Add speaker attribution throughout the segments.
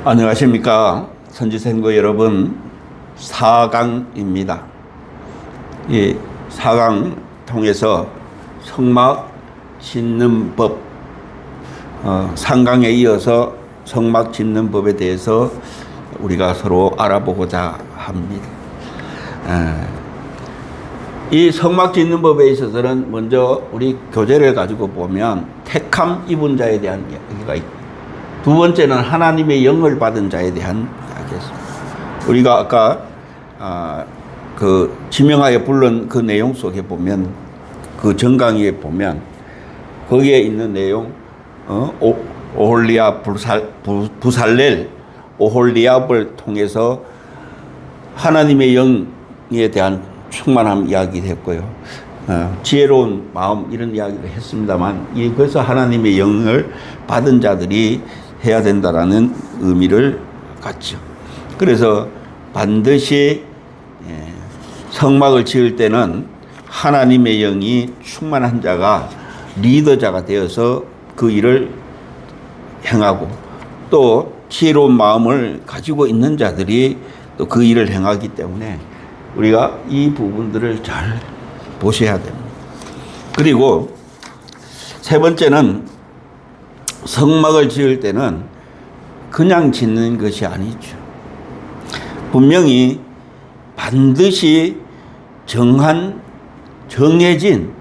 Speaker 1: 안녕하십니까. 선지생도 여러분, 4강입니다. 이 4강 통해서 성막 짓는 법, 3강에 이어서 성막 짓는 법에 대해서 우리가 서로 알아보고자 합니다. 이 성막 짓는 법에 있어서는 먼저 우리 교재를 가지고 보면 택함 입은 자에 대한 이야기가 있고, 두 번째는 하나님의 영을 받은 자에 대한 이야기였습니다. 우리가 아까 그 지명하여 부른 그 내용 속에 보면, 그 정강의에 보면 거기에 있는 내용, 오홀리압 부살렐 오홀리압을 통해서 하나님의 영에 대한 충만함 이야기했고요. 지혜로운 마음 이런 이야기를 했습니다만, 그래서 하나님의 영을 받은 자들이 해야 된다라는 의미를 갖죠. 그래서 반드시 성막을 지을 때는 하나님의 영이 충만한 자가 리더자가 되어서 그 일을 행하고, 또 지혜로운 마음을 가지고 있는 자들이 또 그 일을 행하기 때문에 우리가 이 부분들을 잘 보셔야 됩니다. 그리고 세 번째는 성막을 지을 때는 그냥 짓는 것이 아니죠. 분명히 반드시 정해진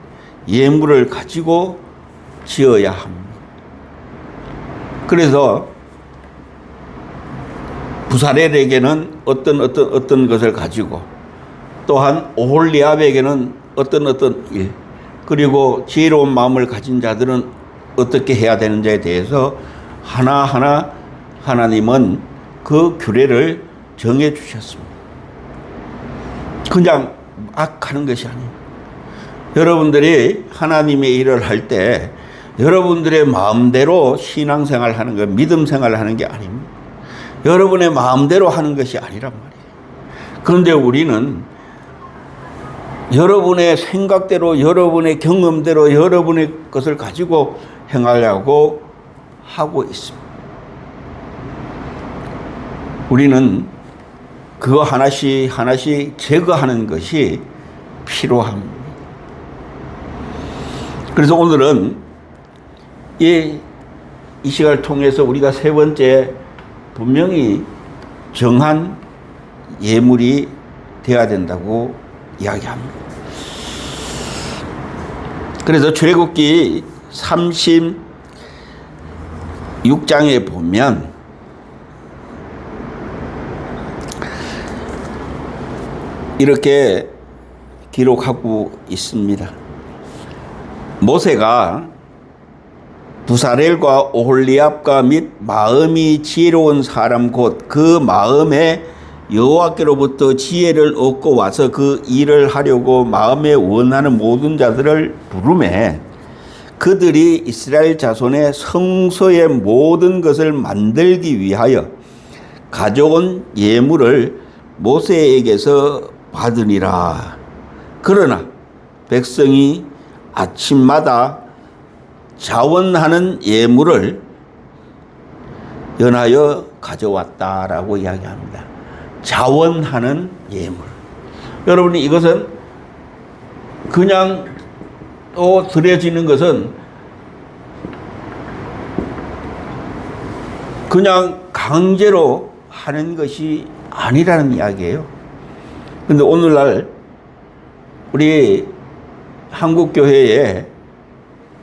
Speaker 1: 예물을 가지고 지어야 합니다. 그래서 부살렐에게는 어떤 것을 가지고, 또한 오홀리압에게는 어떤 일, 그리고 지혜로운 마음을 가진 자들은 어떻게 해야 되는지에 대해서 하나하나 하나님은 그 규례를 정해 주셨습니다. 그냥 막 하는 것이 아니에요. 여러분들이 하나님의 일을 할 때 여러분들의 마음대로 신앙생활 하는 거, 믿음 생활을 하는 게 아닙니다. 여러분의 마음대로 하는 것이 아니란 말이에요. 그런데 우리는 여러분의 생각대로, 여러분의 경험대로, 여러분의 것을 가지고 행하려고 하고 있습니다. 우리는 그거 하나씩 제거하는 것이 필요합니다. 그래서 오늘은 이 시간을 통해서 우리가 세 번째, 분명히 정한 예물이 되어야 된다고 이야기합니다. 그래서 출애굽기 36장에 보면 이렇게 기록하고 있습니다. 모세가 부살렐과 오홀리압과 및 마음이 지혜로운 사람 곧 그 마음에 여호와께로부터 지혜를 얻고 와서 그 일을 하려고 마음에 원하는 모든 자들을 부르매, 그들이 이스라엘 자손의 성소의 모든 것을 만들기 위하여 가져온 예물을 모세에게서 받으니라. 그러나 백성이 아침마다 자원하는 예물을 연하여 가져왔다라고 이야기합니다. 자원하는 예물. 여러분이 이것은 그냥 또 드려지는 것은 그냥 강제로 하는 것이 아니라는 이야기예요. 그런데 오늘날 우리 한국교회에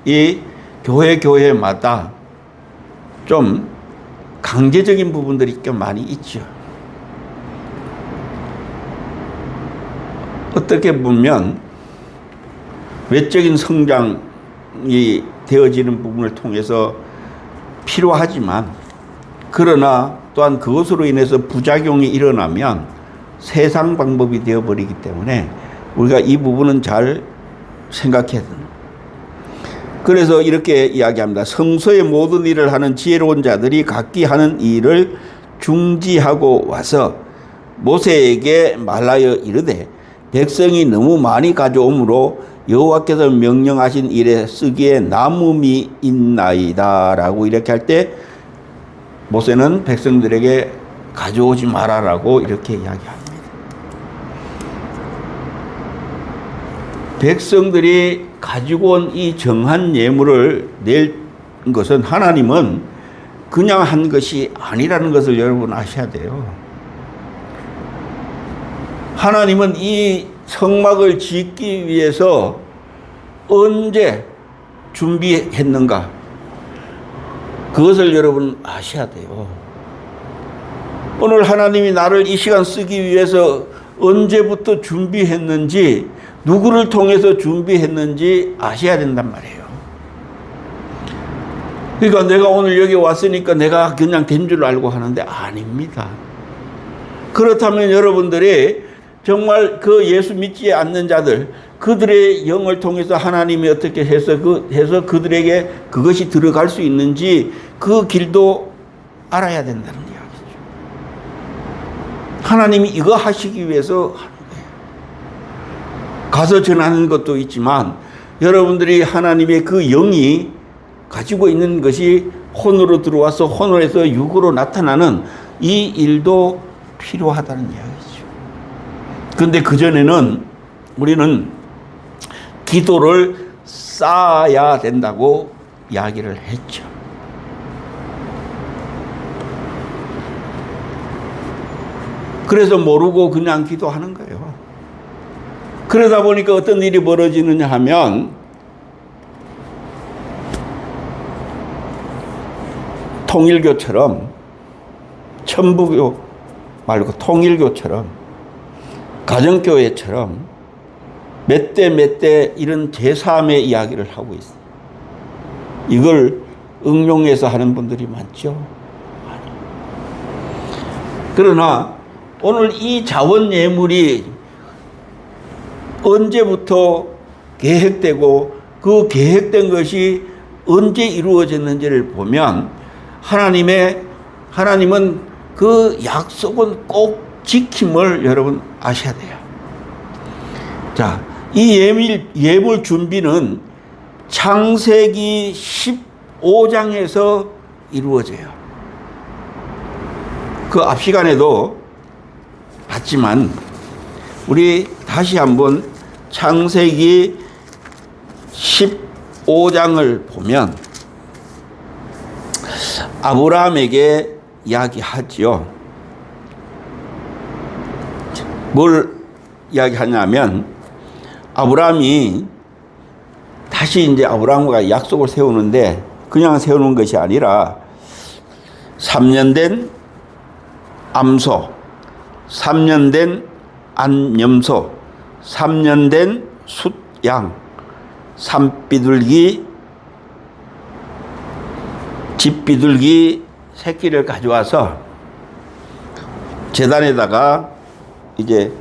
Speaker 1: 이 교회마다 좀 강제적인 부분들이 꽤 많이 있죠. 어떻게 보면 외적인 성장이 되어지는 부분을 통해서 필요하지만, 그러나 또한 그것으로 인해서 부작용이 일어나면 세상 방법이 되어버리기 때문에 우리가 이 부분은 잘 생각해야 됩니다. 그래서 이렇게 이야기합니다. 성소의 모든 일을 하는 지혜로운 자들이 각기 하는 일을 중지하고 와서 모세에게 말하여 이르되, 백성이 너무 많이 가져오므로 여호와께서 명령하신 일에 쓰기에 남음이 있나이다 라고 이렇게 할 때 모세는 백성들에게 가져오지 말아라고 이렇게 이야기합니다. 백성들이 가지고 온 이 정한 예물을 낼 것은 하나님은 그냥 한 것이 아니라는 것을 여러분 아셔야 돼요. 하나님은 이 성막을 짓기 위해서 언제 준비했는가? 그것을 여러분 아셔야 돼요. 오늘 하나님이 나를 이 시간 쓰기 위해서 언제부터 준비했는지, 누구를 통해서 준비했는지 아셔야 된단 말이에요. 그러니까 내가 오늘 여기 왔으니까 내가 그냥 된 줄 알고 하는데 아닙니다. 그렇다면 여러분들이 정말 그 예수 믿지 않는 자들, 그들의 영을 통해서 하나님이 어떻게 해서 그들에게 그것이 들어갈 수 있는지 그 길도 알아야 된다는 이야기죠. 하나님이 이거 하시기 위해서 하는 거예요. 가서 전하는 것도 있지만 여러분들이 하나님의 그 영이 가지고 있는 것이 혼으로 들어와서 혼으로서 육으로 나타나는 이 일도 필요하다는 이야기죠. 그런데 그전에는 우리는 기도를 쌓아야 된다고 이야기를 했죠. 그래서 모르고 그냥 기도하는 거예요. 그러다 보니까 어떤 일이 벌어지느냐 하면 통일교처럼, 천부교 말고 통일교처럼, 가정교회처럼 몇 대 이런 제3의 이야기를 하고 있어요. 이걸 응용해서 하는 분들이 많죠. 그러나 오늘 이 자원 예물이 언제부터 계획되고 그 계획된 것이 언제 이루어졌는지를 보면 하나님은 그 약속은 꼭 지킴을 여러분 아셔야 돼요. 자, 이 예물 준비는 창세기 15장에서 이루어져요. 그 앞 시간에도 봤지만 우리 다시 한번 창세기 15장을 보면 아브라함에게 이야기하지요. 뭘 이야기하냐면 아브라함이 다시 이제 아브라함과 약속을 세우는데 그냥 세우는 것이 아니라 3년 된 암소, 3년 된 안염소, 3년 된 숫양, 산비둘기, 집비둘기 새끼를 가져와서 제단에다가 이제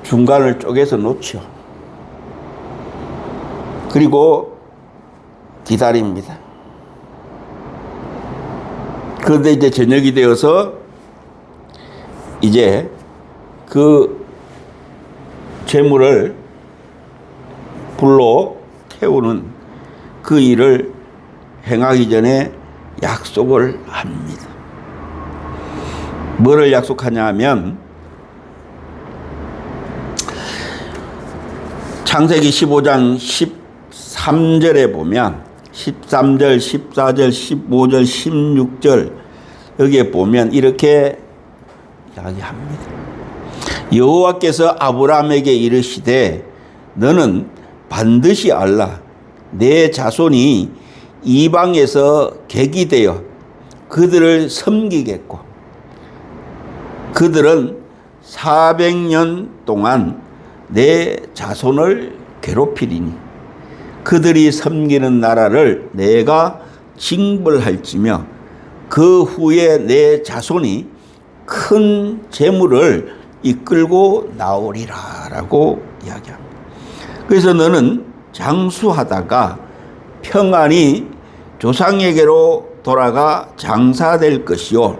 Speaker 1: 중간을 쪼개서 놓죠. 그리고 기다립니다. 그런데 이제 저녁이 되어서 이제 그 재물을 불로 태우는 그 일을 행하기 전에 약속을 합니다. 뭐를 약속하냐 하면 창세기 15장 13절에 보면 13절, 14절, 15절, 16절 여기에 보면 이렇게 이야기합니다. 여호와께서 아브라함에게 이르시되 너는 반드시 알라. 내 자손이 이방에서 객이 되어 그들을 섬기겠고 그들은 400년 동안 내 자손을 괴롭히리니 그들이 섬기는 나라를 내가 징벌할지며 그 후에 내 자손이 큰 재물을 이끌고 나오리라 라고 이야기합니다. 그래서 너는 장수하다가 평안히 조상에게로 돌아가 장사될 것이요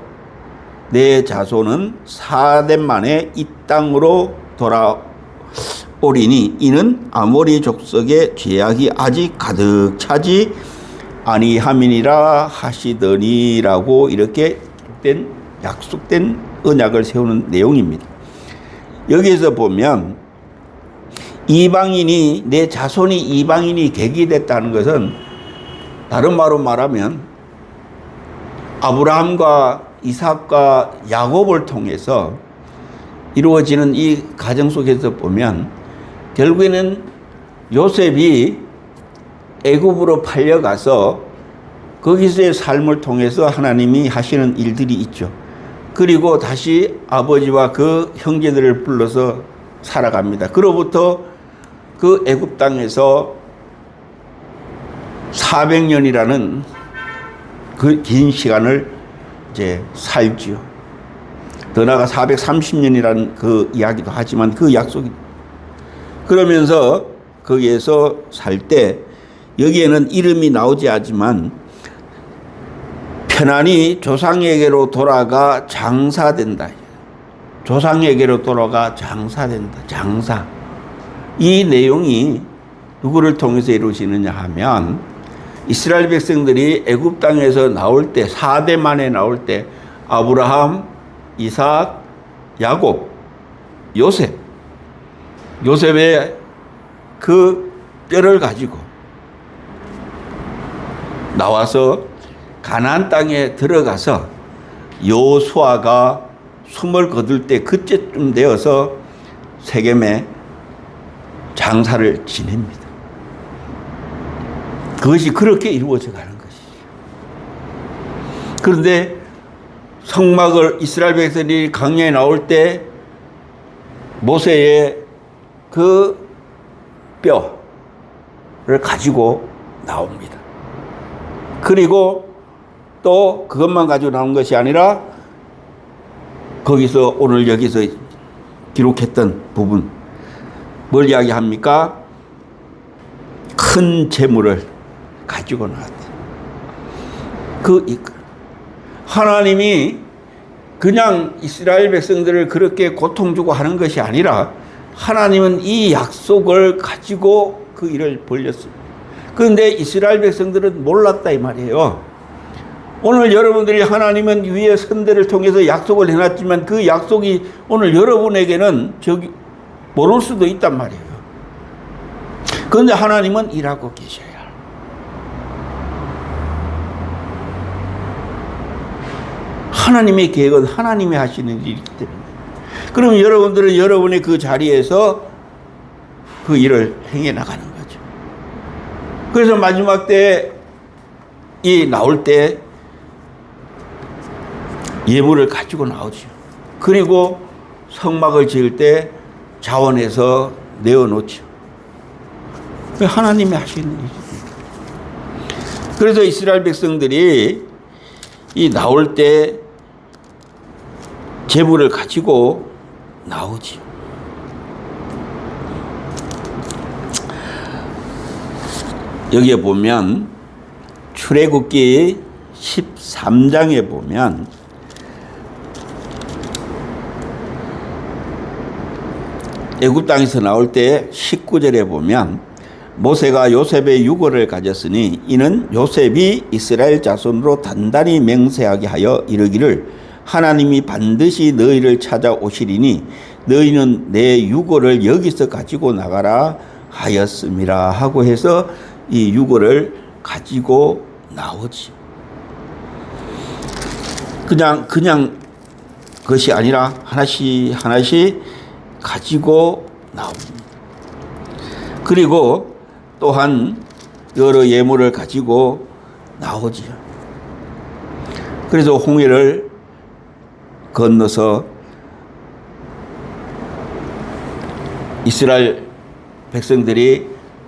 Speaker 1: 내 자손은 4대 만에 이 땅으로 돌아오리니 이는 아모리 족속의 죄악이 아직 가득 차지 아니함이니라 하시더니라고 이렇게 약속된 언약을 세우는 내용입니다. 여기에서 보면 이방인이, 내 자손이 이방인이 계기됐다는 것은 다른 말로 말하면 아브라함과 이삭과 야곱을 통해서 이루어지는 이 가정 속에서 보면 결국에는 요셉이 애굽으로 팔려가서 거기서의 삶을 통해서 하나님이 하시는 일들이 있죠. 그리고 다시 아버지와 그 형제들을 불러서 살아갑니다. 그로부터 그 애굽 땅에서 400년이라는 그 긴 시간을 이제 살지요. 더 나아가 430년이라는 그 이야기도 하지만 그 약속이, 그러면서 거기에서 살 때 여기에는 이름이 나오지 않지만 편안히 조상에게로 돌아가 장사된다. 조상에게로 돌아가 장사된다. 장사. 이 내용이 누구를 통해서 이루어지느냐 하면 이스라엘 백성들이 애굽 땅에서 나올 때, 4대 만에 나올 때 아브라함, 이삭, 야곱, 요셉의 그 뼈를 가지고 나와서 가나안 땅에 들어가서 여호수아가 숨을 거둘 때 그때쯤 되어서 세겜에 장사를 지냅니다. 그것이 그렇게 이루어져 가는 것이죠. 그런데 성막을 이스라엘 백성들이 광야에 나올 때 모세의 그 뼈를 가지고 나옵니다. 그리고 또 그것만 가지고 나온 것이 아니라 거기서 오늘 여기서 기록했던 부분 뭘 이야기합니까? 큰 재물을 가지고 나왔다. 하나님이 그냥 이스라엘 백성들을 그렇게 고통 주고 하는 것이 아니라 하나님은 이 약속을 가지고 그 일을 벌렸습니다. 그런데 이스라엘 백성들은 몰랐다 이 말이에요. 오늘 여러분들이 하나님은 위에 선대를 통해서 약속을 해놨지만 그 약속이 오늘 여러분에게는 모를 수도 있단 말이에요. 그런데 하나님은 일하고 계셔요. 하나님의 계획은 하나님이 하시는 일이기 때문에. 그럼 여러분들은 여러분의 그 자리에서 그 일을 행해 나가는 거죠. 그래서 마지막 때 나올 때 예물을 가지고 나오죠. 그리고 성막을 지을 때 자원해서 내어놓죠. 하나님이 하시는 일입니다. 그래서 이스라엘 백성들이 나올 때 제물을 가지고 나오지요. 여기에 보면 출애굽기 13장에 보면 애굽 땅에서 나올 때 19절에 보면 모세가 요셉의 유고를 가졌으니 이는 요셉이 이스라엘 자손으로 단단히 맹세하게 하여 이르기를 하나님이 반드시 너희를 찾아오시리니 너희는 내 유고를 여기서 가지고 나가라 하였음이라 하고 해서 이 유고를 가지고 나오지. 그냥 그것이 아니라 하나씩 가지고 나옵니다. 그리고 또한 여러 예물을 가지고 나오지요. 그래서 홍해를 건너서 이스라엘 백성들이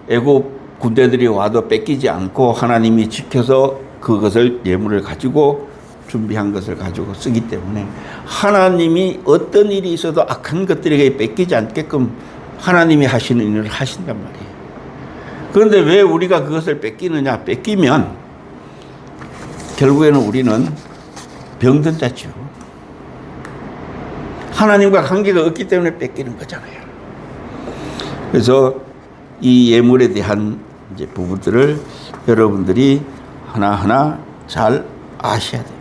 Speaker 1: 애굽 군대들이 와도 뺏기지 않고 하나님이 지켜서 그것을 예물을 가지고 준비한 것을 가지고 쓰기 때문에 하나님이 어떤 일이 있어도 악한 것들에게 뺏기지 않게끔 하나님이 하시는 일을 하신단 말이에요. 그런데 왜 우리가 그것을 뺏기느냐? 뺏기면 결국에는 우리는 병든 자죠. 하나님과 관계가 없기 때문에 뺏기는 거잖아요. 그래서 이 예물에 대한 이제 부분들을 여러분들이 하나하나 잘 아셔야 돼요.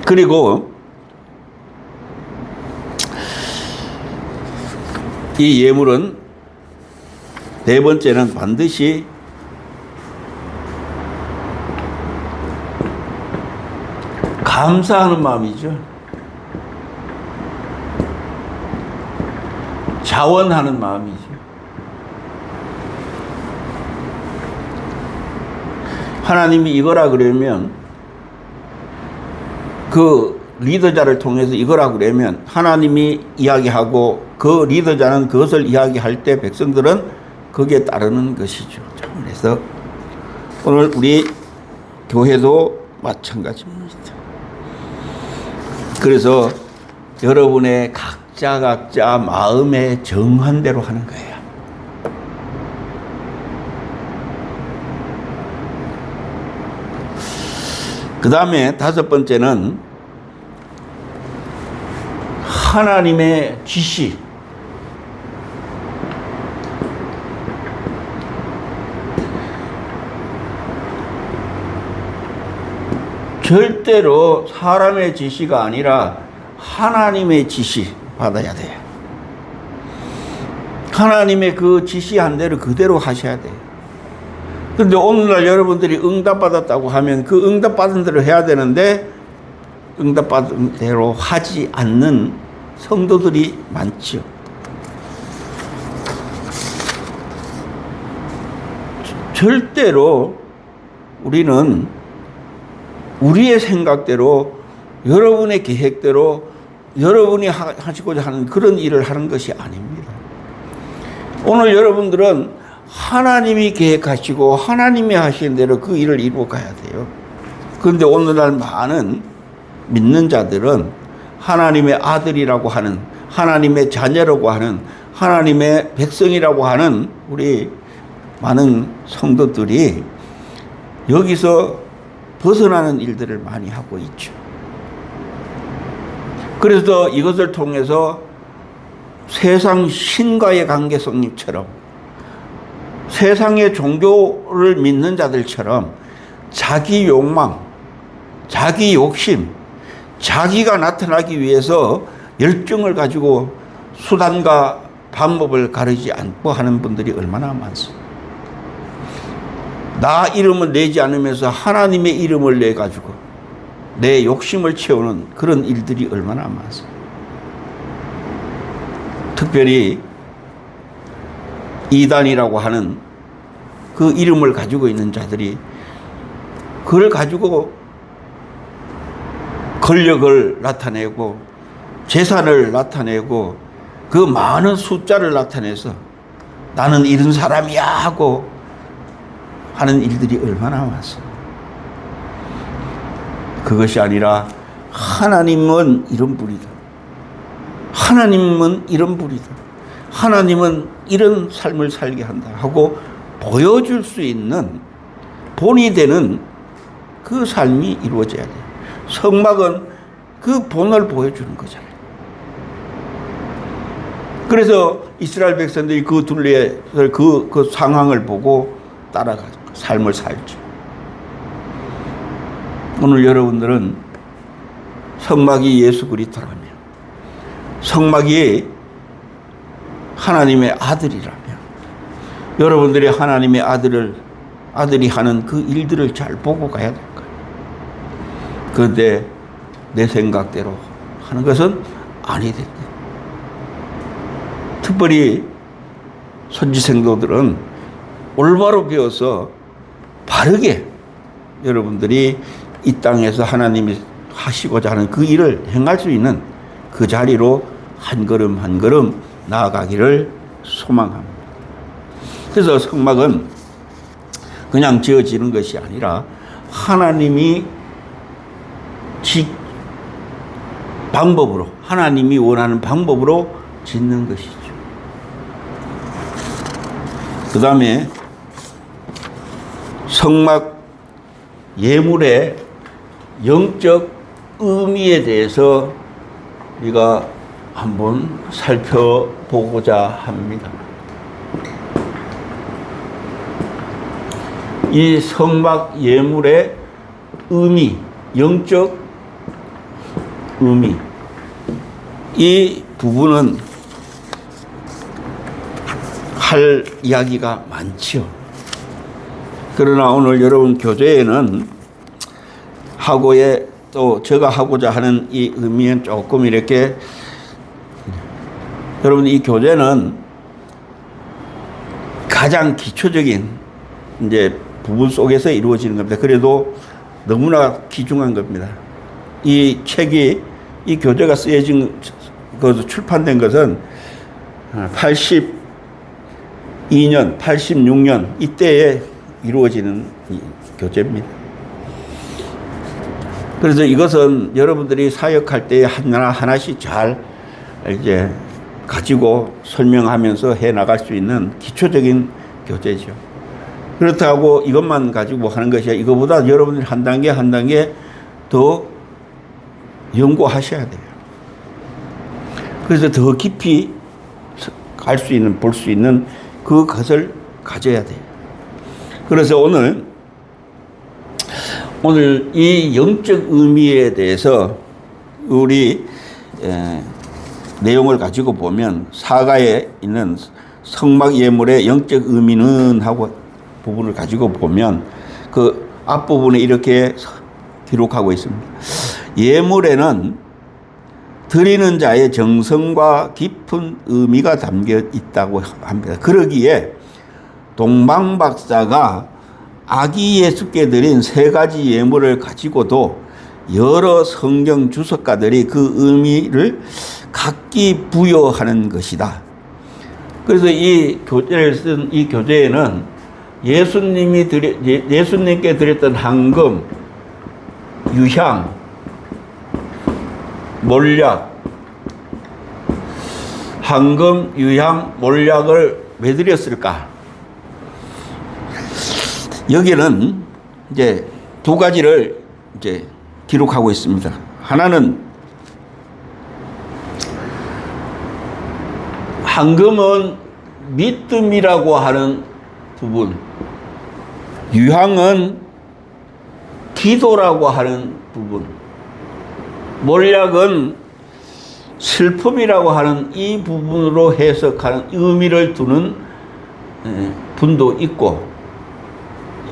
Speaker 1: 그리고 이 예물은 네 번째는 반드시 감사하는 마음이죠. 자원하는 마음이죠. 하나님이 이거라 그러면 그 리더자를 통해서 이거라 그러면 하나님이 이야기하고 그 리더자는 그것을 이야기할 때 백성들은 거기에 따르는 것이죠. 그래서 오늘 우리 교회도 마찬가지입니다. 그래서 여러분의 각자 마음에 정한 대로 하는 거예요. 그 다음에 다섯 번째는 하나님의 지시. 절대로 사람의 지시가 아니라 하나님의 지시 받아야 돼요. 하나님의 그 지시한 대로 그대로 하셔야 돼요. 그런데 오늘날 여러분들이 응답받았다고 하면 그 응답받은 대로 해야 되는데 응답받은 대로 하지 않는 성도들이 많죠. 절대로 우리는 우리의 생각대로 여러분의 계획대로 여러분이 하시고자 하는 그런 일을 하는 것이 아닙니다. 오늘 여러분들은 하나님이 계획하시고 하나님이 하시는 대로 그 일을 이루어 가야 돼요. 그런데 오늘날 많은 믿는 자들은 하나님의 아들이라고 하는, 하나님의 자녀라고 하는, 하나님의 백성이라고 하는 우리 많은 성도들이 여기서 벗어나는 일들을 많이 하고 있죠. 그래서 이것을 통해서 세상 신과의 관계성처럼 세상의 종교를 믿는 자들처럼 자기 욕망, 자기 욕심, 자기가 나타나기 위해서 열정을 가지고 수단과 방법을 가리지 않고 하는 분들이 얼마나 많습니다. 나 이름을 내지 않으면서 하나님의 이름을 내가지고 내 욕심을 채우는 그런 일들이 얼마나 많습니다. 특별히 이단이라고 하는 그 이름을 가지고 있는 자들이 그걸 가지고 권력을 나타내고 재산을 나타내고 그 많은 숫자를 나타내서 나는 이런 사람이야 하고 하는 일들이 얼마나 많습니다. 그것이 아니라 하나님은 이런 분이다. 하나님은 이런 분이다. 하나님은 이런 삶을 살게 한다 하고 보여줄 수 있는 본이 되는 그 삶이 이루어져야 돼요. 성막은 그 본을 보여주는 거잖아요. 그래서 이스라엘 백성들이 그 둘레 그 상황을 보고 따라가 삶을 살죠. 오늘 여러분들은 성막이 예수 그리스도라면, 성막이 하나님의 아들이라면, 여러분들이 하나님의 아들이 하는 그 일들을 잘 보고 가야 될 거예요. 그런데 내 생각대로 하는 것은 아니겠다. 특별히 선지생도들은 올바로 배워서 바르게 여러분들이 이 땅에서 하나님이 하시고자 하는 그 일을 행할 수 있는 그 자리로 한 걸음 한 걸음 나아가기를 소망합니다. 그래서 성막은 그냥 지어지는 것이 아니라 하나님이 방법으로, 하나님이 원하는 방법으로 짓는 것이죠. 그 다음에 성막 예물의 영적 의미에 대해서 우리가 한번 살펴보고자 합니다. 이 성막 예물의 의미, 영적 의미, 이 부분은 할 이야기가 많지요. 그러나 오늘 여러분 교재에는 하고의 또 제가 하고자 하는 이 의미는 조금 이렇게, 여러분 이 교재는 가장 기초적인 이제 부분 속에서 이루어지는 겁니다. 그래도 너무나 귀중한 겁니다. 이 책이, 이 교재가 쓰여진 것, 출판된 것은 82년, 86년 이때에 이루어지는 이 교재입니다. 그래서 이것은 여러분들이 사역할 때 하나하나씩 잘 이제 가지고 설명하면서 해 나갈 수 있는 기초적인 교재죠. 그렇다고 이것만 가지고 하는 것이 아니라 이거보다 여러분들이 한 단계 한 단계 더 연구하셔야 돼요. 그래서 더 깊이 갈 수 있는, 볼 수 있는 그것을 가져야 돼요. 그래서 오늘 이 영적 의미에 대해서 우리 내용을 가지고 보면 사가에 있는 성막 예물의 영적 의미는 하고 부분을 가지고 보면 그 앞부분에 이렇게 기록하고 있습니다. 예물에는 드리는 자의 정성과 깊은 의미가 담겨 있다고 합니다. 그러기에 동방박사가 아기 예수께 드린 3가지 예물을 가지고도 여러 성경 주석가들이 그 의미를 각기 부여하는 것이다. 그래서 이 교재를 쓴 이 교재에는 예수님께 드렸던 황금, 유향, 몰약, 황금, 유향, 몰약을 왜 드렸을까? 여기는 이제 2가지를 이제 기록하고 있습니다. 하나는 황금은 믿음이라고 하는 부분, 유향은 기도라고 하는 부분, 몰약은 슬픔이라고 하는 이 부분으로 해석하는 의미를 두는 분도 있고,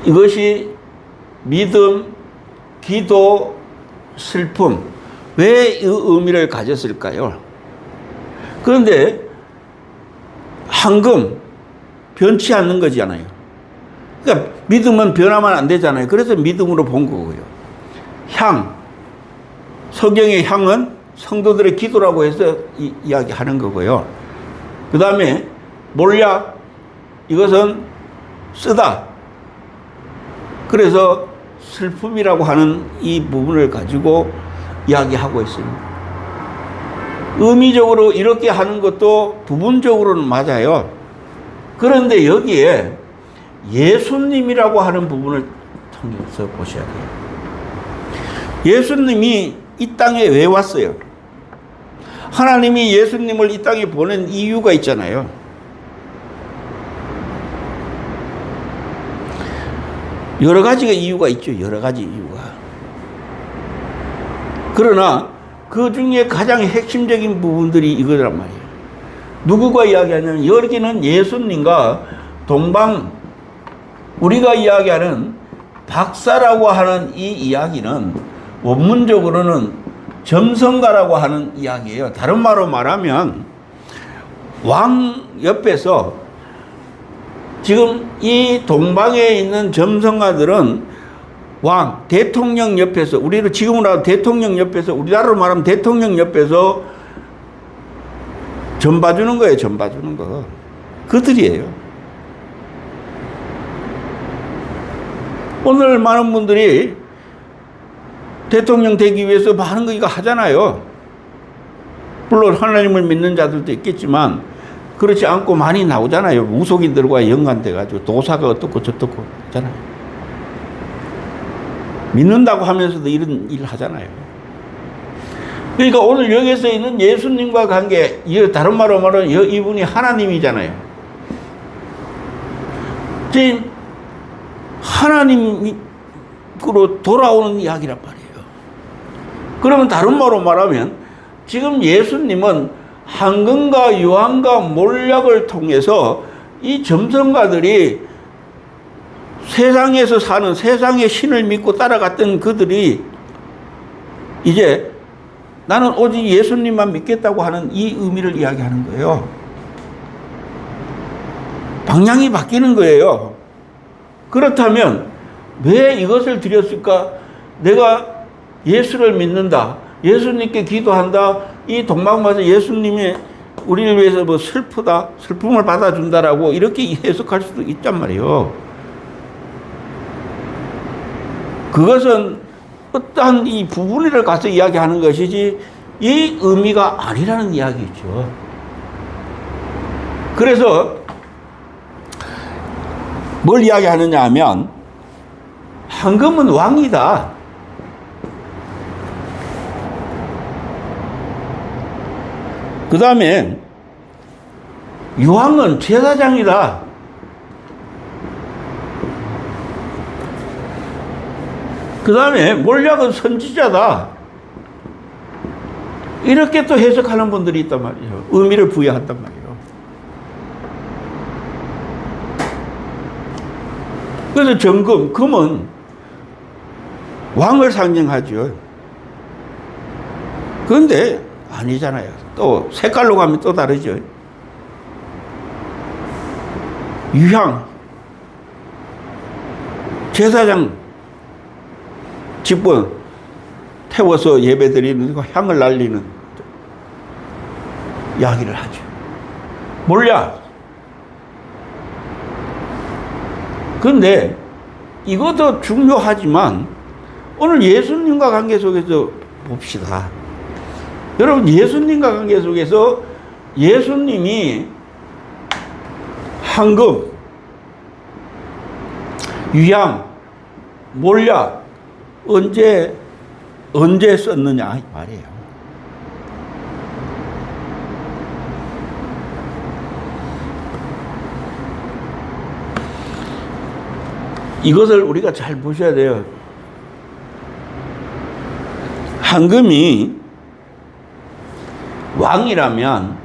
Speaker 1: 이것이 믿음, 기도, 슬픔, 왜 이 의미를 가졌을까요? 그런데 황금, 변치 않는 거잖아요. 그러니까 믿음은 변하면 안 되잖아요. 그래서 믿음으로 본 거고요. 향, 성경의 향은 성도들의 기도라고 해서 이야기하는 거고요. 그 다음에 몰약, 이것은 쓰다. 그래서 슬픔이라고 하는 이 부분을 가지고 이야기하고 있습니다. 의미적으로 이렇게 하는 것도 부분적으로는 맞아요. 그런데 여기에 예수님이라고 하는 부분을 통해서 보셔야 돼요. 예수님이 이 땅에 왜 왔어요? 하나님이 예수님을 이 땅에 보낸 이유가 있잖아요. 여러 가지가 이유가 있죠. 여러 가지 이유가. 그러나 그 중에 가장 핵심적인 부분들이 이거란 말이에요. 누구가 이야기하냐면 여기는 예수님과 동방, 우리가 이야기하는 박사라고 하는 이 이야기는 원문적으로는 점성가라고 하는 이야기예요. 다른 말로 말하면 왕 옆에서, 지금 이 동방에 있는 점성가들은 왕, 대통령 옆에서, 우리를 지금으로 대통령 옆에서, 우리나라로 말하면 대통령 옆에서 전 봐주는 거예요. 전 봐주는 거. 그들이에요. 오늘 많은 분들이 대통령 되기 위해서 많은 거 이거 하잖아요. 물론 하나님을 믿는 자들도 있겠지만 그렇지 않고 많이 나오잖아요. 무속인들과 연관돼가지고 도사가 어떻고 저떻고 하잖아요. 믿는다고 하면서도 이런 일을 하잖아요. 그러니까 오늘 여기서 있는 예수님과 관계, 다른 말로 말하면 이분이 하나님이잖아요. 지금 하나님으로 돌아오는 이야기란 말이에요. 그러면 다른 말로 말하면 지금 예수님은 황금과 유황과 몰약을 통해서 이 점성가들이 세상에서 사는 세상의 신을 믿고 따라갔던 그들이 이제 나는 오직 예수님만 믿겠다고 하는 이 의미를 이야기하는 거예요. 방향이 바뀌는 거예요. 그렇다면 왜 이것을 드렸을까? 내가 예수를 믿는다. 예수님께 기도한다. 이 동방마서 예수님이 우리를 위해서 뭐 슬프다. 슬픔을 받아준다라고 이렇게 해석할 수도 있단 말이에요. 그것은 어떠한 이 부분을 가서 이야기하는 것이지 이 의미가 아니라는 이야기죠. 그래서 뭘 이야기하느냐 하면 황금은 왕이다. 그 다음에 유황은 제사장이다. 그 다음에 몰약은 선지자다. 이렇게 또 해석하는 분들이 있단 말이죠. 의미를 부여한단 말이에요. 그래서 정금, 금은 왕을 상징하죠. 그런데 아니잖아요. 또 색깔로 가면 또 다르죠. 유향, 제사장 집번 태워서 예배드리는 향을 날리는 이야기를 하죠. 몰약. 그런데 이것도 중요하지만 오늘 예수님과 관계 속에서 봅시다. 여러분, 예수님과 관계 속에서 예수님이 황금, 유향, 몰약 언제 썼느냐 이 말이에요. 이것을 우리가 잘 보셔야 돼요. 황금이 왕이라면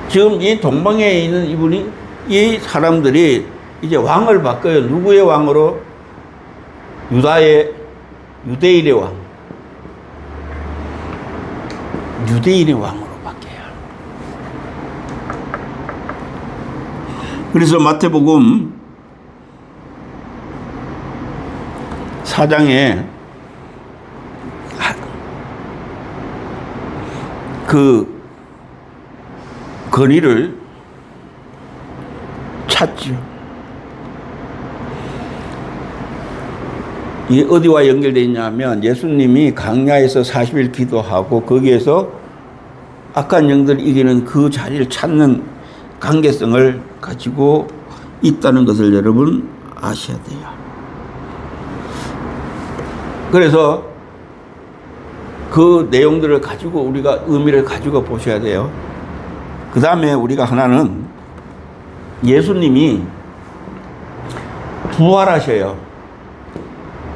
Speaker 1: 지금 이 동방에 있는 이분이 이 사람들이 이제 왕을 바꿔요. 누구의 왕으로? 유대인의 왕. 유대인의 왕으로 바뀌어요. 그래서 마태복음 4장에 그 건의를 찾죠. 이게 어디와 연결되어 있냐면 예수님이 강야에서 40일 기도하고 거기에서 악한 영들을 이기는 그 자리를 찾는 관계성을 가지고 있다는 것을 여러분 아셔야 돼요. 그래서 그 내용들을 가지고 우리가 의미를 가지고 보셔야 돼요. 그 다음에 우리가 하나는 예수님이 부활하셔요.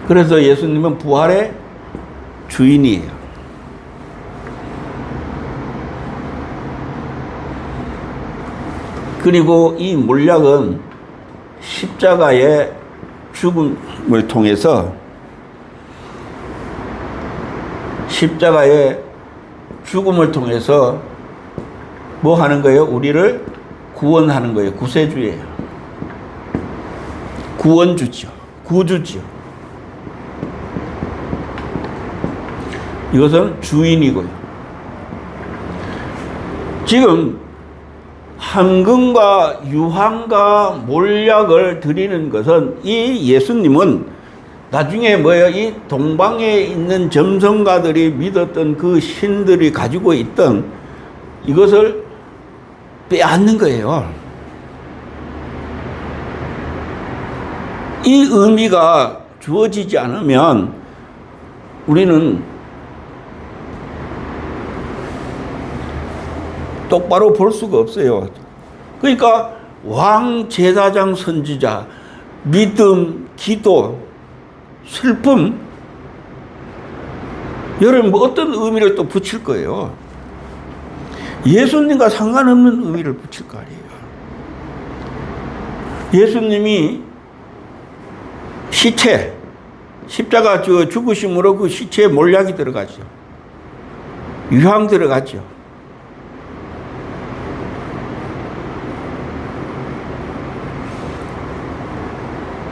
Speaker 1: 그래서 예수님은 부활의 주인이에요. 그리고 이 몰약은 십자가의 죽음을 통해서 뭐 하는 거예요? 우리를 구원하는 거예요. 구세주예요. 구원주죠. 구주죠. 이것은 주인이고요. 지금 황금과 유황과 몰약을 드리는 것은 이 예수님은 나중에 뭐예요? 이 동방에 있는 점성가들이 믿었던 그 신들이 가지고 있던 이것을 빼앗는 거예요. 이 의미가 주어지지 않으면 우리는 똑바로 볼 수가 없어요. 그러니까 왕, 제사장, 선지자 믿음, 기도, 슬픔, 여러분 뭐 어떤 의미를 또 붙일 거예요. 예수님과 상관없는 의미를 붙일 거 아니에요. 예수님이 시체, 십자가 죽으심으로 그 시체에 몰약이 들어가죠. 유황 들어가죠.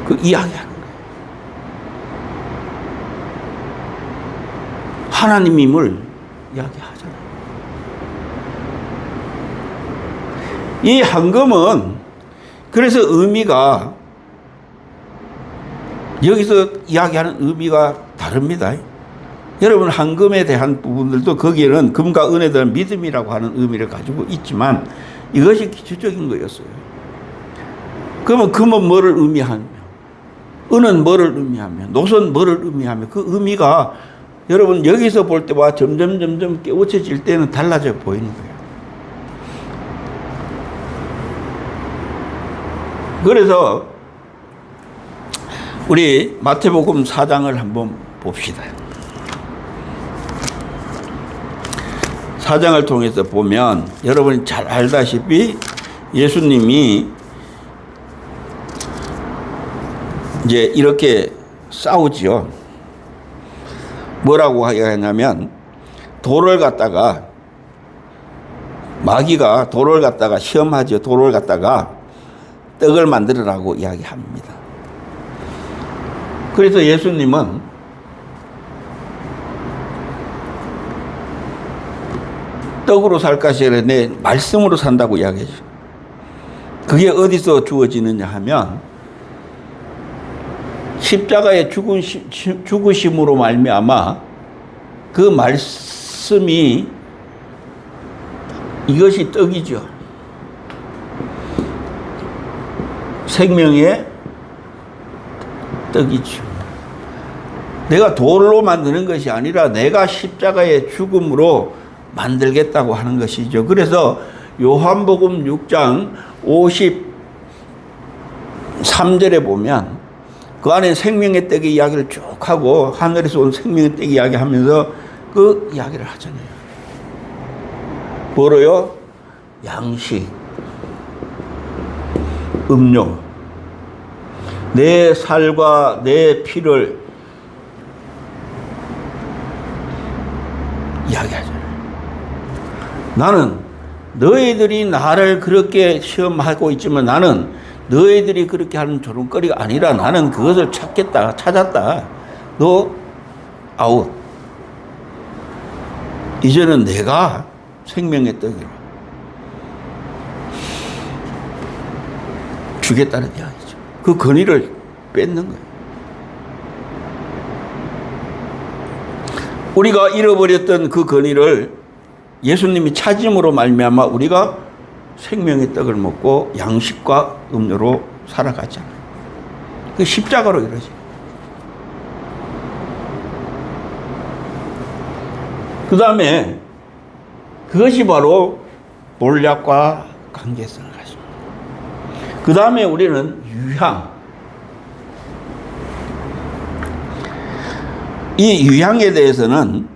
Speaker 1: 그 이야기하는 거예요. 하나님임을 이야기하잖아요. 이 황금은 그래서 의미가 여기서 이야기하는 의미가 다릅니다. 여러분 황금에 대한 부분들도 거기에는 금과 은에 대한 믿음이라고 하는 의미를 가지고 있지만 이것이 기초적인 거였어요. 그러면 금은 뭐를 의미하며 은은 뭐를 의미하며 노선 뭐를 의미하며 그 의미가 여러분 여기서 볼 때와 점점 깨우쳐질 때는 달라져 보이는 거예요. 그래서 우리 마태복음 4장을 한번 봅시다. 4장을 통해서 보면 여러분이 잘 알다시피 예수님이 이제 이렇게 싸우지요. 뭐라고 하냐면 돌을 갖다가 마귀가 돌을 갖다가 시험하죠. 돌을 갖다가 떡을 만들으라고 이야기합니다. 그래서 예수님은 떡으로 살 것이 아니라 내 말씀으로 산다고 이야기하죠. 그게 어디서 주어지느냐 하면 십자가의 죽으심으로 말미암아 그 말씀이 이것이 떡이죠. 생명의 떡이죠. 내가 돌로 만드는 것이 아니라 내가 십자가의 죽음으로 만들겠다고 하는 것이죠. 그래서 요한복음 6장 53절에 보면 그 안에 생명의 떡의 이야기를 쭉 하고 하늘에서 온 생명의 떡 이야기 하면서 그 이야기를 하잖아요. 뭐로요? 양식, 음료, 내 살과 내 피를 이야기하잖아요. 나는 너희들이 나를 그렇게 시험하고 있지만 나는 너희들이 그렇게 하는 조롱거리가 아니라 나는 그것을 찾았다. 너 아웃. 이제는 내가 생명의 떡이라 주겠다는 이야기죠. 그 권위를 뺏는 거예요. 우리가 잃어버렸던 그 권위를 예수님이 찾음으로 말미암아 우리가 생명의 떡을 먹고 양식과 음료로 살아가잖아요. 그 십자가로 이루어져요. 그 다음에 그것이 바로 몰약과 관계성을 가집니다. 그 다음에 우리는 유향. 이 유향에 대해서는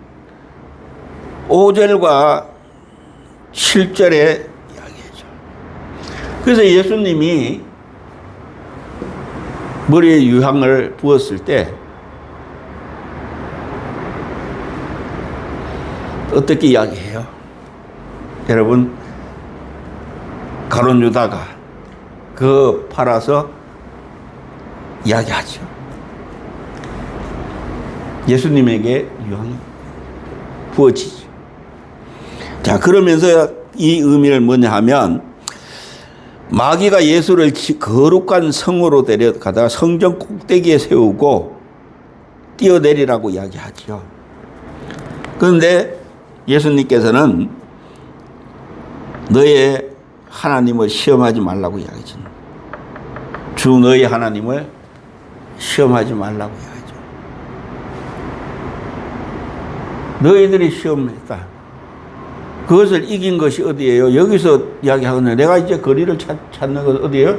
Speaker 1: 5절과 7절에 이야기하죠. 그래서 예수님이 머리에 유향을 부었을 때 어떻게 이야기해요? 여러분, 가룟 유다가 그 팔아서 이야기하죠. 예수님에게 유향이 부어지죠. 자, 그러면서 이 의미를 뭐냐 하면 마귀가 예수를 거룩한 성으로 데려가다가 성전 꼭대기에 세우고 뛰어내리라고 이야기하죠. 그런데 예수님께서는 너의 하나님을 시험하지 말라고 이야기하죠. 주 너의 하나님을 시험하지 말라고 이야기하죠. 너희들이 시험했다. 그것을 이긴 것이 어디예요? 여기서 이야기하거든요. 내가 이제 거리를 찾는 것 어디예요?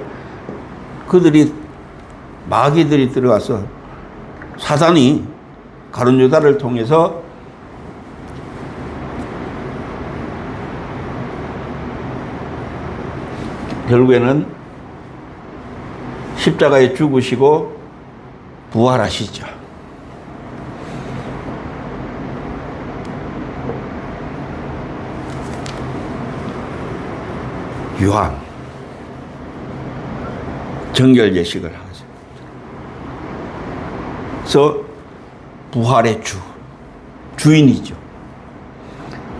Speaker 1: 그들이 마귀들이 들어가서 사단이 가룟 유다를 통해서 결국에는 십자가에 죽으시고 부활하시죠. 유황 정결 예식을 하죠. 그래서 부활의 주인이죠.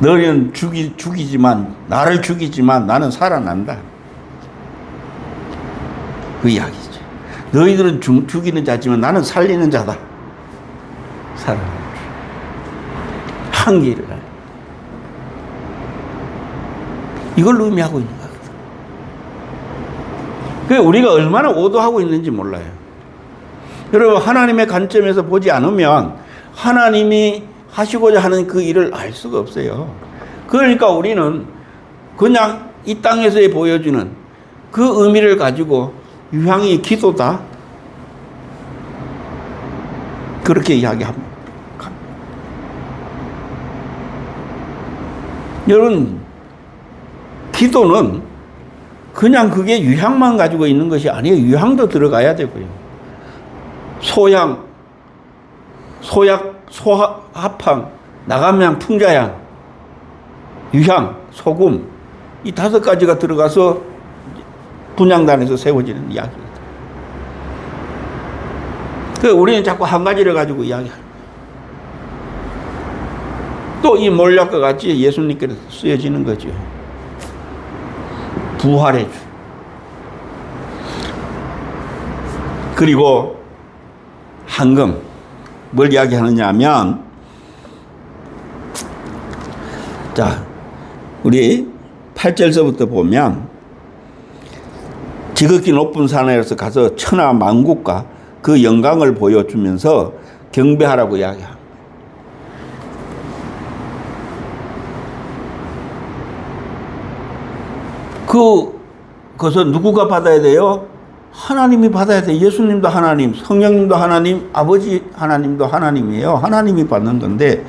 Speaker 1: 너희는 죽이지만 나를 죽이지만 나는 살아난다. 그 이야기죠. 너희들은 죽이는 자지만 나는 살리는 자다. 살아나는 주. 한계를 알. 이걸 의미하고 있는 거거든. 그러니까 우리가 얼마나 오도하고 있는지 몰라요. 여러분, 하나님의 관점에서 보지 않으면 하나님이 하시고자 하는 그 일을 알 수가 없어요. 그러니까 우리는 그냥 이 땅에서 보여주는 그 의미를 가지고 유향이 기도다, 그렇게 이야기합니다. 여러분, 기도는 그냥 그게 유향만 가지고 있는 것이 아니에요. 유향도 들어가야 되고요. 소향, 소약, 소합향, 나감향, 풍자향, 유향, 소금, 이 5가지가 들어가서 분향단에서 세워지는 이야기입니다. 우리는 자꾸 한 가지를 가지고 이야기합니다. 또 이 몰약과 같이 예수님께서 쓰여지는 거죠. 부활의 주. 그리고 황금. 뭘 이야기하느냐 하면, 자, 우리 8절서부터 보면, 지극히 높은 산에서 가서 천하 만국과 그 영광을 보여주면서 경배하라고 이야기합니다. 그것은 누구가 받아야 돼요? 하나님이 받아야 돼요. 예수님도 하나님, 성령님도 하나님, 아버지 하나님도 하나님이에요. 하나님이 받는 건데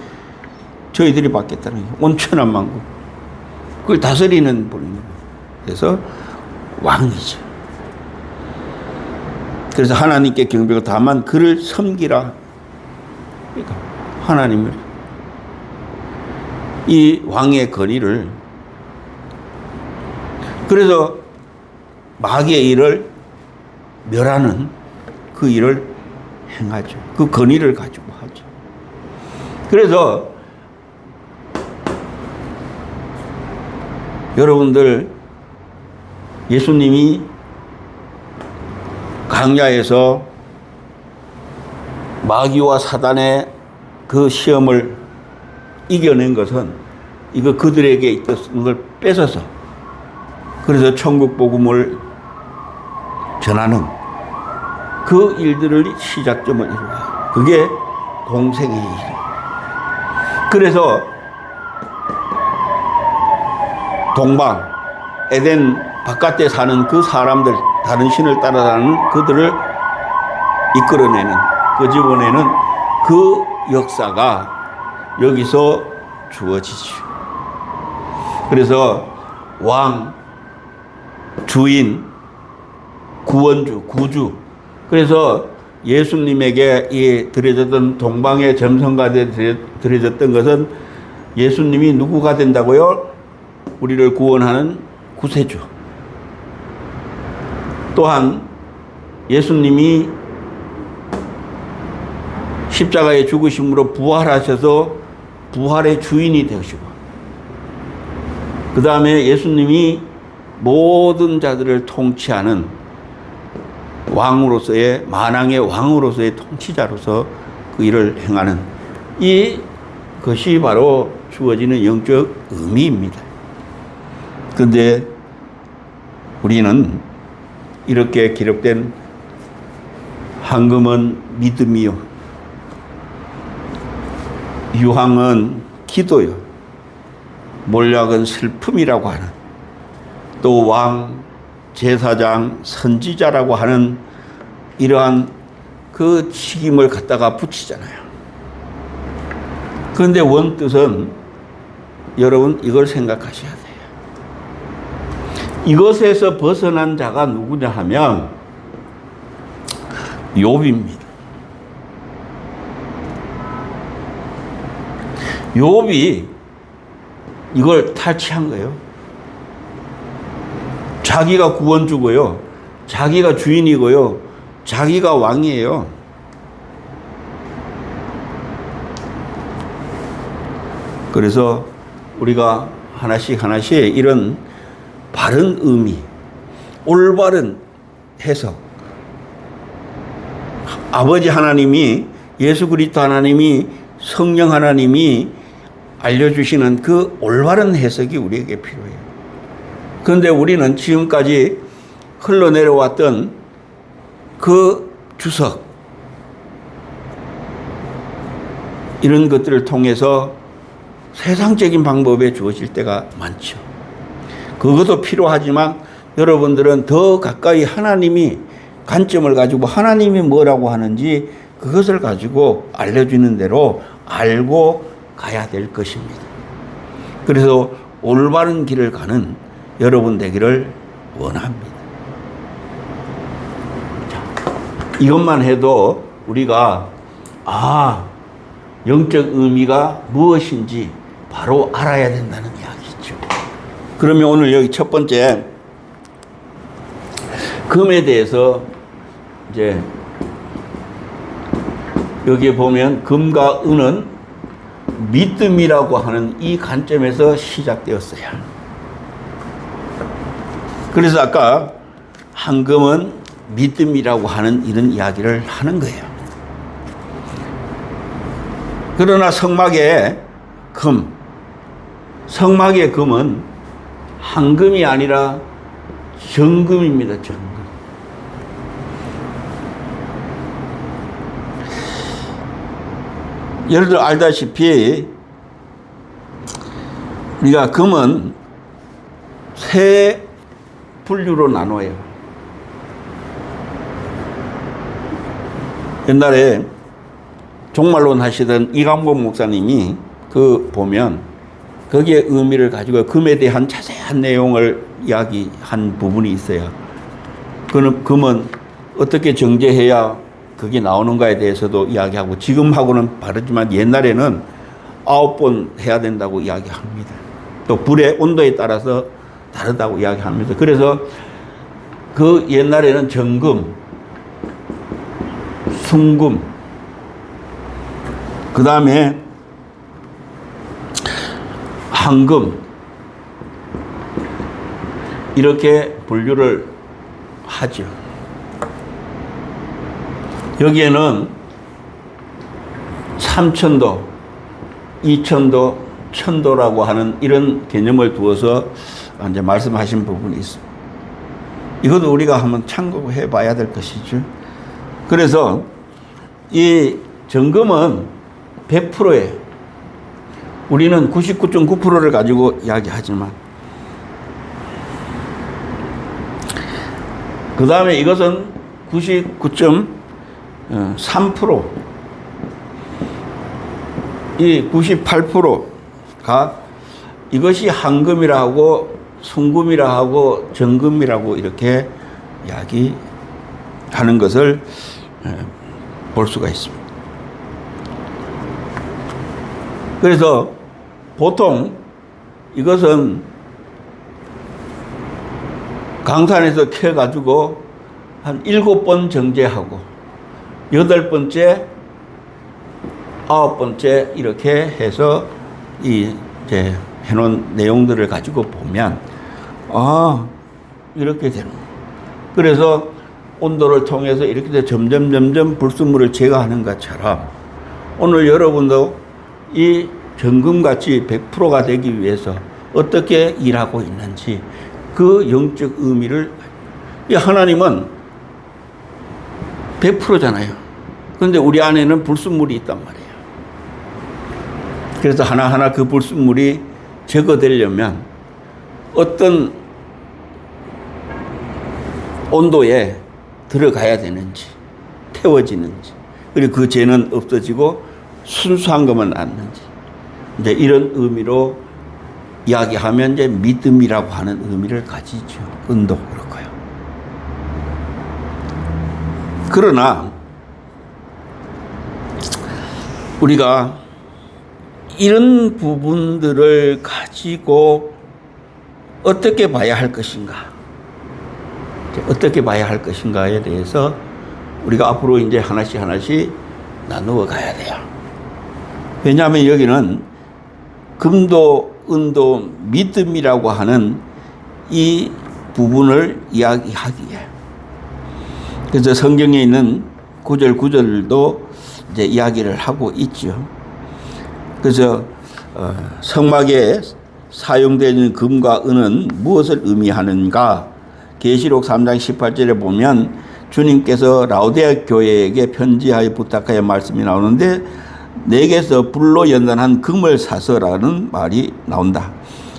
Speaker 1: 저희들이 받겠다는 거예요. 온천한 만국. 그걸 다스리는 분입니다. 그래서 왕이죠. 그래서 하나님께 경배가 다만 그를 섬기라. 그러니까 하나님을, 이 왕의 권위를, 그래서 마귀의 일을 멸하는 그 일을 행하죠. 그 권위를 가지고 하죠. 그래서 여러분들, 예수님이 광야에서 마귀와 사단의 그 시험을 이겨낸 것은 이거 그들에게 있었던 걸 뺏어서, 그래서 천국 복음을 전하는 그 일들을 시작점을 이루어요. 그게 공생의 일이에요. 그래서 동방 에덴 바깥에 사는 그 사람들, 다른 신을 따라가는 그들을 이끌어내는, 끄집어내는 그 역사가 여기서 주어지죠. 그래서 왕, 주인, 구원주, 구주. 그래서 예수님에게 이 드려졌던, 동방의 점성가들에 드려졌던 것은 예수님이 누구가 된다고요? 우리를 구원하는 구세주. 또한 예수님이 십자가의 죽으심으로 부활하셔서 부활의 주인이 되시고, 그 다음에 예수님이 모든 자들을 통치하는 왕으로서의, 만왕의 왕으로서의 통치자로서 그 일을 행하는, 이것이 바로 주어지는 영적 의미입니다. 그런데 우리는 이렇게 기록된 황금은 믿음이요, 유황은 기도요, 몰약은 슬픔이라고 하는, 또 왕, 제사장, 선지자라고 하는 이러한 그 책임을 갖다가 붙이잖아요. 그런데 원뜻은 여러분 이걸 생각하셔야 돼요. 이것에서 벗어난 자가 누구냐 하면 욥입니다. 욥이 이걸 탈취한 거예요. 자기가 구원주고요. 자기가 주인이고요. 자기가 왕이에요. 그래서 우리가 하나씩 이런 바른 의미, 올바른 해석, 아버지 하나님이, 예수 그리스도 하나님이, 성령 하나님이 알려주시는 그 올바른 해석이 우리에게 필요해요. 그런데 우리는 지금까지 흘러내려왔던 그 주석, 이런 것들을 통해서 세상적인 방법에 주어질 때가 많죠. 그것도 필요하지만 여러분들은 더 가까이 하나님이 관점을 가지고 하나님이 뭐라고 하는지 그것을 가지고 알려주는 대로 알고 가야 될 것입니다. 그래서 올바른 길을 가는 여러분 되기를 원합니다. 자, 이것만 해도 우리가 영적 의미가 무엇인지 바로 알아야 된다는 이야기죠. 그러면 오늘 여기 첫 번째 금에 대해서 이제 여기에 보면 금과 은은 믿음이라고 하는 이 관점에서 시작되었어요. 그래서 아까 황금은 믿음이라고 하는 이런 이야기를 하는 거예요. 그러나 성막의 금은 황금이 아니라 정금입니다. 정금. 여러분들 알다시피 우리가 금은 세 분류로 나눠요. 옛날에 종말론 하시던 이강복 목사님이 보면 거기에 의미를 가지고 금에 대한 자세한 내용을 이야기한 부분이 있어요. 금은 어떻게 정제해야 그게 나오는가에 대해서도 이야기하고 지금하고는 다르지만 옛날에는 9번 해야 된다고 이야기합니다. 또 불의 온도에 따라서 다르다고 이야기합니다. 그래서 그 옛날에는 정금, 순금, 그 다음에 황금, 이렇게 분류를 하죠. 여기에는 3천도, 2천도, 천도라고 하는 이런 개념을 두어서 이제 말씀하신 부분이 있습니다. 이것도 우리가 한번 참고해 봐야 될 것이죠. 그래서 이 정금은 100%예요. 우리는 99.9%를 가지고 이야기하지만 그 다음에 이것은 99.3%, 이 98%가 이것이 황금이라고 순금이라고 정금이라고 이렇게 이야기하는 것을 볼 수가 있습니다. 그래서 보통 이것은 강산에서 캐가지고 한 7번 정제하고 8번째, 9번째 이렇게 해서 이제 해놓은 내용들을 가지고 보면 이렇게 되는 거예요. 그래서 온도를 통해서 이렇게 점점 불순물을 제거하는 것처럼 오늘 여러분도 이 정금같이 100%가 되기 위해서 어떻게 일하고 있는지 그 영적 의미를, 이 하나님은 100%잖아요. 그런데 우리 안에는 불순물이 있단 말이에요. 그래서 하나하나 그 불순물이 제거되려면 어떤 온도에 들어가야 되는지, 세워지는지, 그리고 그 죄는 없어지고 순수한 것만 남는지, 이제 이런 의미로 이야기하면 이제 믿음이라고 하는 의미를 가지죠. 은도 그렇고요. 그러나 우리가 이런 부분들을 가지고 어떻게 봐야 할 것인가, 어떻게 봐야 할 것인가에 대해서 우리가 앞으로 이제 하나씩 나누어 가야 돼요. 왜냐하면 여기는 금도, 은도, 믿음이라고 하는 이 부분을 이야기하기에, 그래서 성경에 있는 구절도 이제 이야기를 하고 있죠. 그래서 성막에 사용되는 금과 은은 무엇을 의미하는가? 계시록 3장 18절에 보면 주님께서 라오디아 교회에게 편지하여 부탁하여 말씀이 나오는데, 내게서 불로 연단한 금을 사서라는 말이 나온다.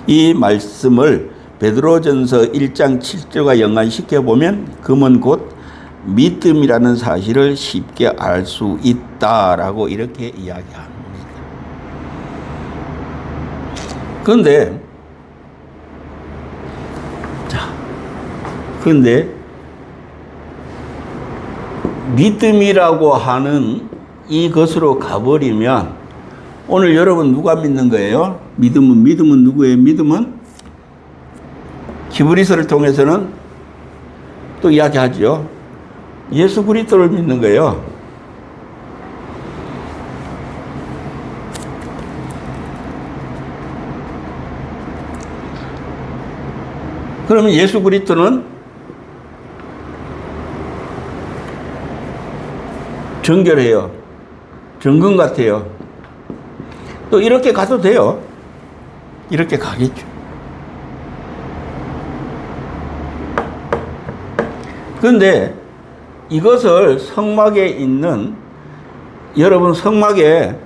Speaker 1: 이 말씀을 베드로전서 1장 7절과 연관시켜 보면 금은 곧 믿음이라는 사실을 쉽게 알 수 있다라고 이렇게 이야기합니다. 그런데 믿음이라고 하는 이것으로 가버리면 오늘 여러분 누가 믿는 거예요? 믿음은 누구예요? 믿음은 히브리서를 통해서는 또 이야기하죠. 예수 그리스도를 믿는 거예요. 그러면 예수 그리스도는 정결해요. 정금 같아요. 또 이렇게 가도 돼요. 이렇게 가겠죠. 그런데 이것을 성막에 있는, 여러분 성막에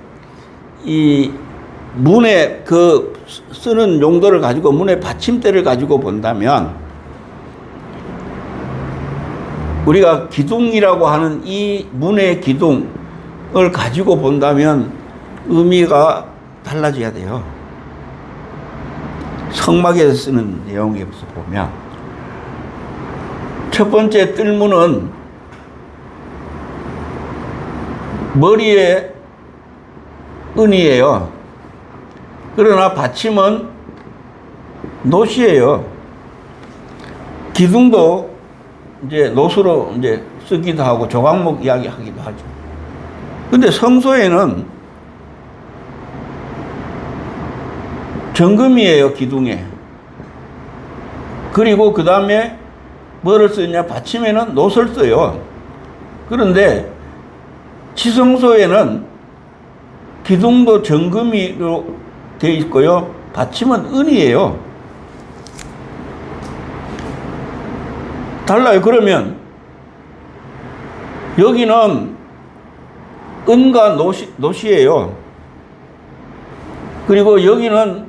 Speaker 1: 이 문에 그 쓰는 용도를 가지고, 문의 받침대를 가지고 본다면, 우리가 기둥이라고 하는 이 문의 기둥을 가지고 본다면 의미가 달라져야 돼요. 성막에서 쓰는 내용에서 보면 첫 번째 뜰문은 머리에 은이에요. 그러나 받침은 놋이에요. 기둥도 이제 놋으로 이제 쓰기도 하고 조각목 이야기하기도 하죠. 근데 성소에는 정금이에요, 기둥에. 그리고 그 다음에 뭐를 쓰냐? 받침에는 놋을 써요. 그런데 지성소에는 기둥도 정금이로 되어 있고요, 받침은 은이에요. 달라요. 그러면 여기는 은과 놋이에요. 그리고 여기는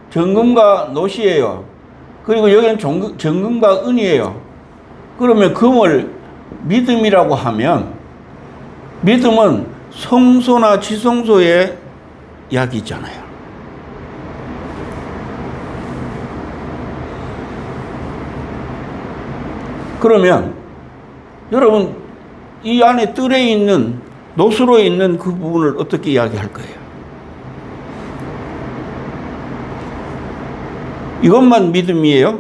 Speaker 1: 정금과 놋이에요. 그리고 여기는 정금과 은이에요. 그러면 금을 믿음이라고 하면, 믿음은 성소나 지성소의 이야기잖아요. 그러면 여러분 이 안에 뜰에 있는, 놋으로 있는 그 부분을 어떻게 이야기할 거예요? 이것만 믿음이에요?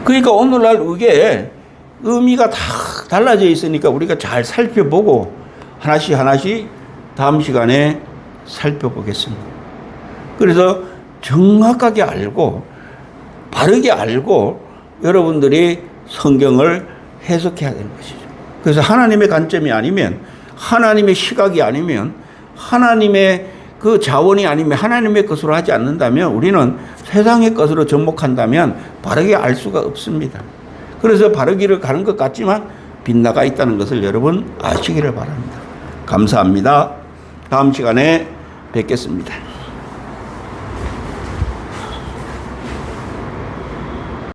Speaker 1: 그러니까 오늘날 이게 의미가 다 달라져 있으니까 우리가 잘 살펴보고 하나씩 다음 시간에 살펴보겠습니다. 그래서 정확하게 알고 바르게 알고 여러분들이 성경을 해석해야 되는 것이죠. 그래서 하나님의 관점이 아니면, 하나님의 시각이 아니면, 하나님의 그 자원이 아니면, 하나님의 것으로 하지 않는다면, 우리는 세상의 것으로 접목한다면 바르게 알 수가 없습니다. 그래서 바르기를 가는 것 같지만 빗나가 있다는 것을 여러분 아시기를 바랍니다. 감사합니다. 다음 시간에 뵙겠습니다.